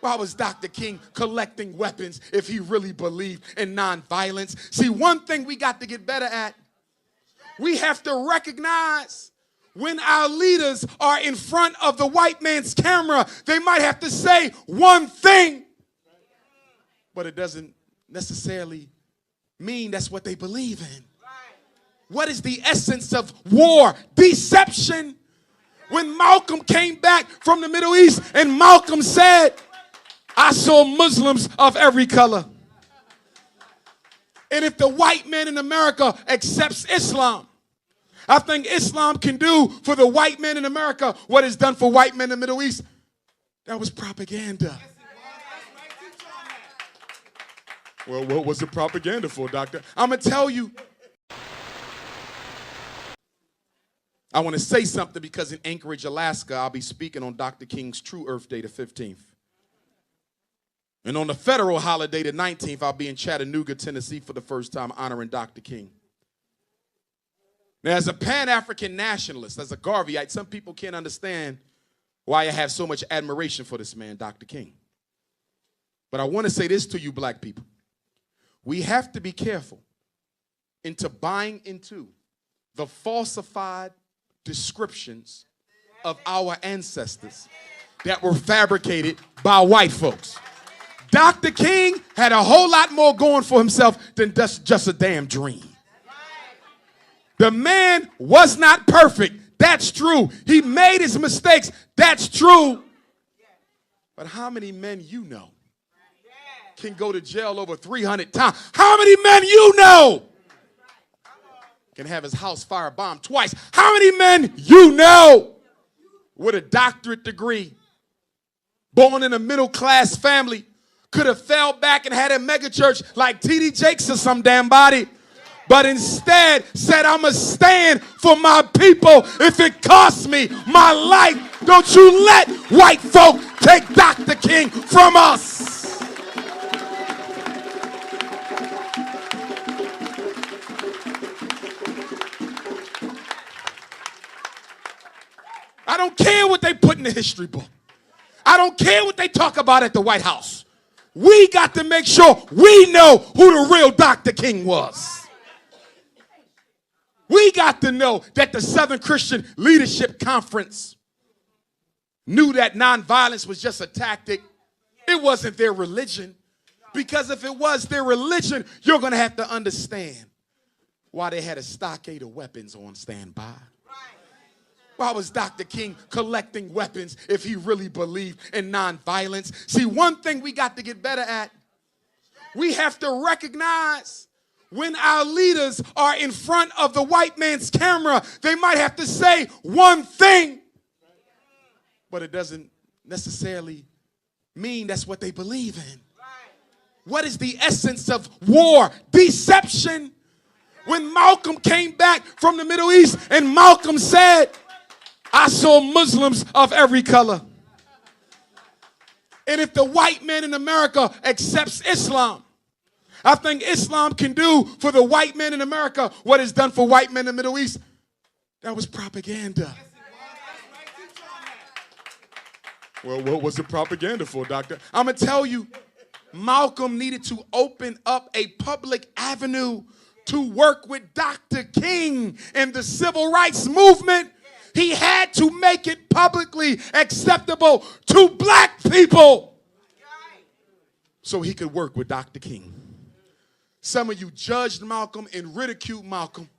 Why was Dr. King collecting weapons if he really believed in nonviolence? See, one thing we got to get better at, we have to recognize when our leaders are in front of the white man's camera, they might have to say one thing, but it doesn't necessarily mean that's what they believe in. What is the essence of war? Deception. When Malcolm came back from the Middle East and Malcolm said, I saw Muslims of every color. And if the white man in America accepts Islam, I think Islam can do for the white man in America what is done for white men in the Middle East. That was propaganda. Well, what was the propaganda for, doctor? I'm going to tell you. I want to say something because in Anchorage, Alaska, I'll be speaking on Dr. King's True Earth Day, the 15th. And on the federal holiday, the 19th, I'll be in Chattanooga, Tennessee for the first time honoring Dr. King. Now, as a Pan-African nationalist, as a Garveyite, some people can't understand why I have so much admiration for this man, Dr. King. But I want to say this to you black people. We have to be careful into buying into the falsified descriptions of our ancestors that were fabricated by white folks. Dr. King had a whole lot more going for himself than just a damn dream. The man was not perfect. That's true. He made his mistakes. That's true. But how many men you know can go to jail over 300 times? How many men you know can have his house firebombed twice? How many men you know with a doctorate degree, born in a middle-class family, could have fell back and had a megachurch like T.D. Jakes or some damn body, but instead said, I'm going to stand for my people if it costs me my life. Don't you let white folk take Dr. King from us. I don't care what they put in the history book. I don't care what they talk about at the White House. We got to make sure we know who the real Dr. King was. We got to know that the Southern Christian Leadership Conference knew that nonviolence was just a tactic. It wasn't their religion. Because if it was their religion, you're going to have to understand why they had a stockade of weapons on standby. Why was Dr. King collecting weapons if he really believed in nonviolence? See, one thing we got to get better at, we have to recognize when our leaders are in front of the white man's camera, they might have to say one thing, but it doesn't necessarily mean that's what they believe in. What is the essence of war? Deception. When Malcolm came back from the Middle East and Malcolm said, I saw Muslims of every color. And if the white man in America accepts Islam, I think Islam can do for the white man in America what is done for white men in the Middle East. That was propaganda. Well, what was the propaganda for, doctor? I'm going to tell you, Malcolm needed to open up a public avenue to work with Dr. King and the civil rights movement. He had to make it publicly acceptable to black people so he could work with Dr. King. Some of you judged Malcolm and ridiculed Malcolm.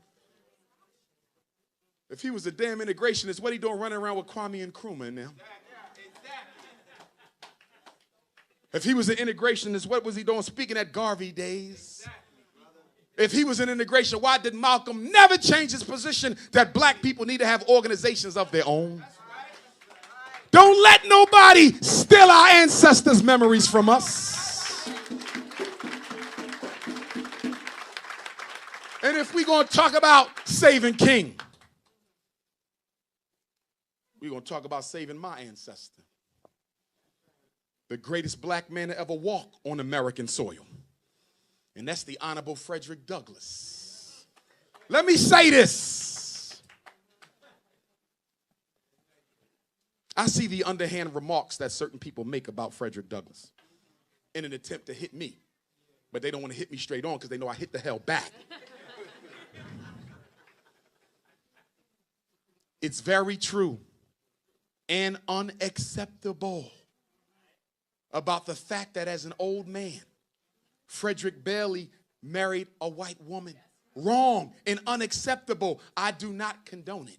If he was a damn integrationist, what he doing running around with Kwame Nkrumah now? If he was an integrationist, what was he doing speaking at Garvey days? If he was an integration, why did Malcolm never change his position that black people need to have organizations of their own? Don't let nobody steal our ancestors' memories from us. And if we're going to talk about saving King, we're going to talk about saving my ancestor. The greatest black man to ever walk on American soil. And that's the Honorable Frederick Douglas. Let me say this. I see the underhand remarks that certain people make about Frederick Douglas in an attempt to hit me. But they don't want to hit me straight on because they know I hit the hell back. It's very true and unacceptable about the fact that as an old man, Frederick Bailey married a white woman. Wrong and unacceptable. I do not condone it.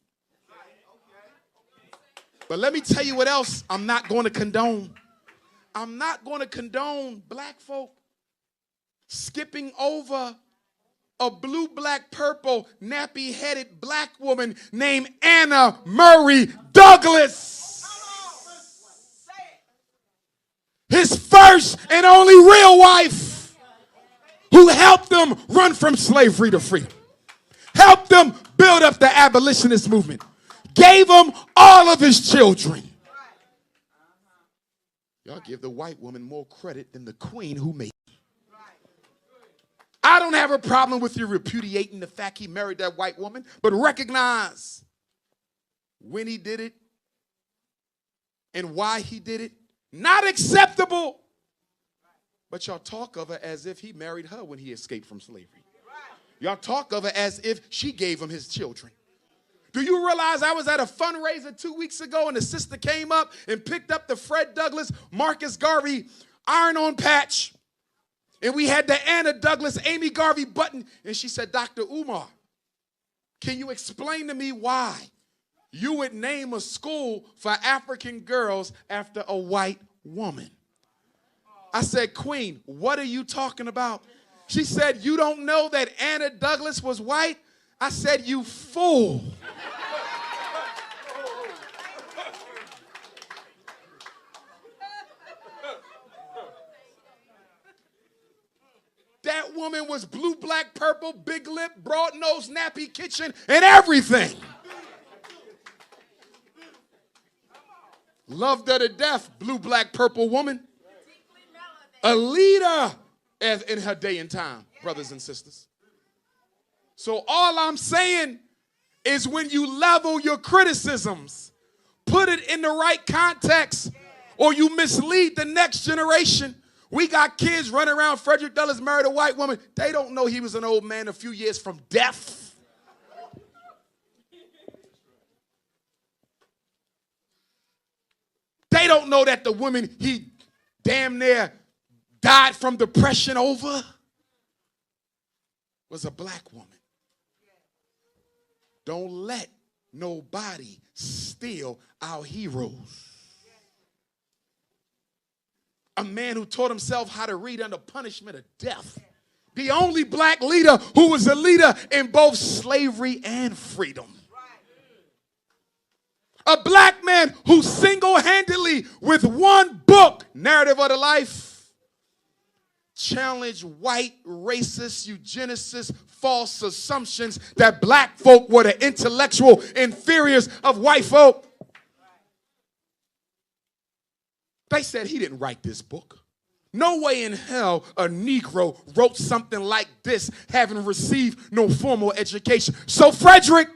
But let me tell you what else I'm not going to condone. I'm not going to condone black folk skipping over a blue, black, purple, nappy-headed black woman named Anna Murray Douglas. His first and only real wife, who helped them run from slavery to freedom, helped them build up the abolitionist movement, gave him all of his children. Y'all give the white woman more credit than the queen who made it. I don't have a problem with you repudiating the fact he married that white woman, but recognize when he did it and why he did it. Not acceptable. But y'all talk of her as if he married her when he escaped from slavery. Y'all talk of her as if she gave him his children. Do you realize I was at a fundraiser 2 weeks ago and a sister came up and picked up the Fred Douglas, Marcus Garvey iron-on patch. And we had the Anna Douglas, Amy Garvey button. And she said, Dr. Umar, can you explain to me why you would name a school for African girls after a white woman? I said, Queen, what are you talking about? She said, you don't know that Anna Douglas was white? I said, you fool. That woman was blue, black, purple, big lip, broad nose, nappy kitchen, and everything. Loved her to death, blue, black, purple woman. A leader in her day and time, brothers and sisters. So all I'm saying is when you level your criticisms, put it in the right context, or you mislead the next generation. We got kids running around, Frederick Douglas married a white woman. They don't know he was an old man a few years from death. They don't know that the woman he damn near died from depression over was a black woman. Don't let nobody steal our heroes. A man who taught himself how to read under punishment of death. The only black leader who was a leader in both slavery and freedom. A black man who single-handedly, with one book, Narrative of the Life, challenged white racist, eugenicists, false assumptions that black folk were the intellectual inferiors of white folk. They said he didn't write this book. No way in hell a Negro wrote something like this having received no formal education. So Frederick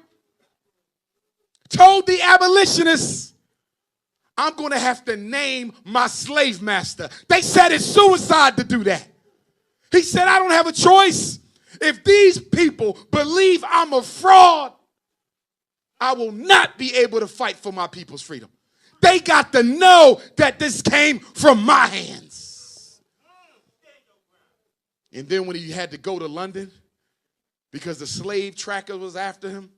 told the abolitionists, I'm going to have to name my slave master. They said it's suicide to do that. He said, I don't have a choice. If these people believe I'm a fraud, I will not be able to fight for my people's freedom. They got to know that this came from my hands. And then when he had to go to London, because the slave tracker was after him,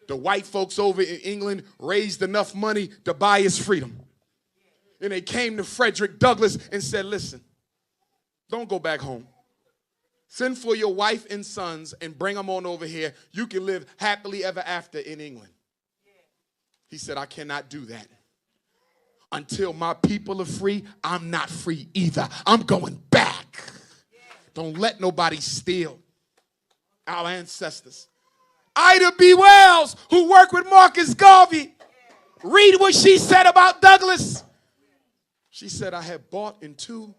the white folks over in England raised enough money to buy his freedom. And they came to Frederick Douglas and said, listen, don't go back home. Send for your wife and sons and bring them on over here. You can live happily ever after in England. He said, I cannot do that. Until my people are free, I'm not free either. I'm going back. Don't let nobody steal our ancestors. Ida B. Wells, who worked with Marcus Garvey, read what she said about Douglas. She said, I had bought into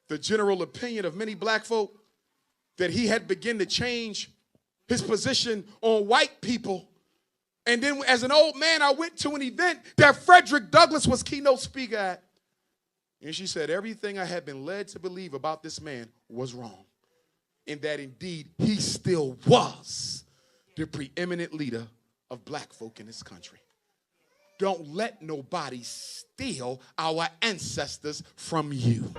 the general opinion of many black folk that he had begun to change his position on white people And then as an old man, I went to an event that Frederick Douglas was keynote speaker at. And she said, everything I had been led to believe about this man was wrong. And that indeed, he still was the preeminent leader of black folk in this country. Don't let nobody steal our ancestors from you.